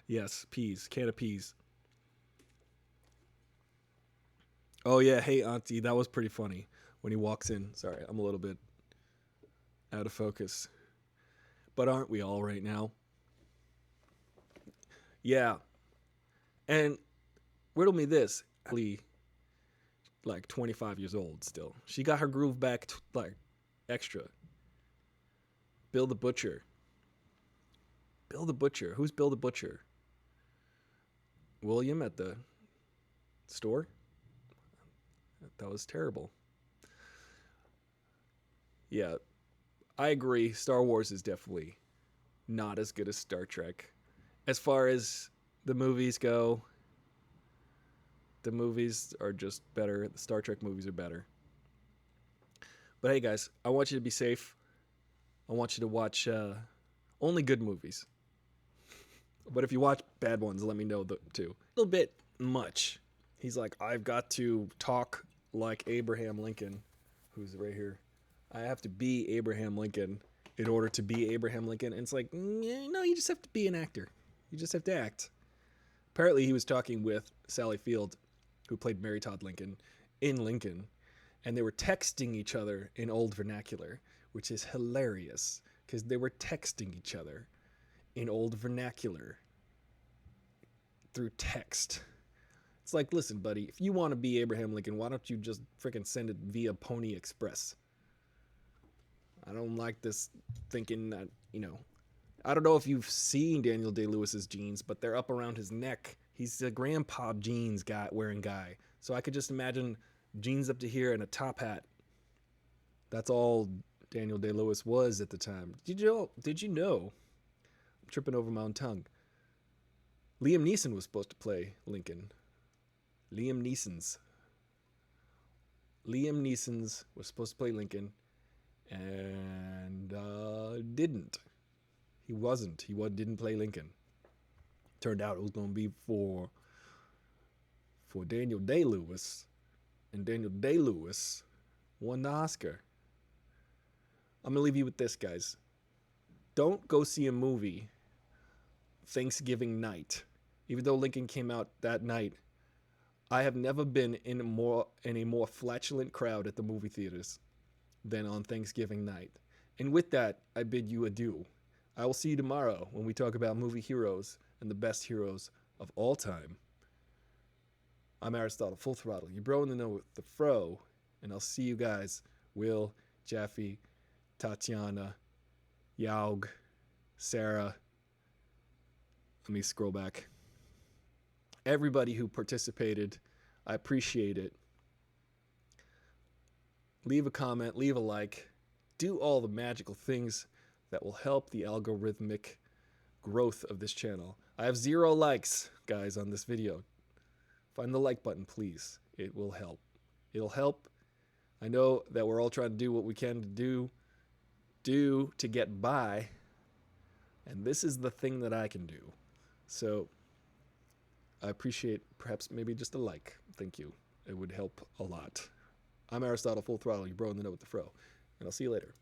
Yes, peas, can of peas. Oh yeah, hey Auntie, that was pretty funny when he walks in. Sorry, I'm a little bit out of focus. But aren't we all right now? Yeah. And riddle me this. Like 25 years old still. She got her groove back like extra. Bill the Butcher. Bill the Butcher. Who's Bill the Butcher? William at the store? That was terrible. Yeah, I agree. Star Wars is definitely not as good as Star Trek. As far as the movies go, the movies are just better. The Star Trek movies are better. But hey, guys, I want you to be safe. I want you to watch only good movies. But if you watch bad ones, let me know too. A little bit much. He's like, I've got to talk like Abraham Lincoln, who's right here. I have to be Abraham Lincoln in order to be Abraham Lincoln. And it's like, no, you just have to be an actor. You just have to act. Apparently, he was talking with Sally Field, who played Mary Todd Lincoln, in Lincoln. And they were texting each other in old vernacular, which is hilarious because they were texting each other in old vernacular through text. It's like, listen, buddy, if you want to be Abraham Lincoln, why don't you just freaking send it via Pony Express? I don't like this thinking that, I don't know if you've seen Daniel Day-Lewis's jeans, but they're up around his neck. He's a grandpa jeans wearing guy. So I could just imagine jeans up to here and a top hat. That's all Daniel Day-Lewis was at the time. Did you know? I'm tripping over my own tongue. Liam Neeson was supposed to play Lincoln. Liam Neeson's was supposed to play Lincoln and didn't. He wasn't. He didn't play Lincoln. Turned out it was going to be for Daniel Day-Lewis, and Daniel Day-Lewis won the Oscar. I'm going to leave you with this, guys. Don't go see a movie Thanksgiving night. Even though Lincoln came out that night, I have never been in a more flatulent crowd at the movie theaters than on Thanksgiving night. And with that, I bid you adieu. I will see you tomorrow when we talk about movie heroes and the best heroes of all time. I'm Aristotle, Full Throttle, your bro in the know with the fro, and I'll see you guys, Will, Jaffe, Tatiana, Yaug, Sarah. Let me scroll back. Everybody who participated, I appreciate it. Leave a comment, leave a like, do all the magical things that will help the algorithmic growth of this channel. I have 0 likes, guys, on this video. Find the like button, please. It will help. It'll help. I know that we're all trying to do what we can to do to get by, and this is the thing that I can do. So I appreciate perhaps maybe just a like. Thank you. It would help a lot. I'm Aristotle, Full Throttle, your bro in the know with the fro, and I'll see you later.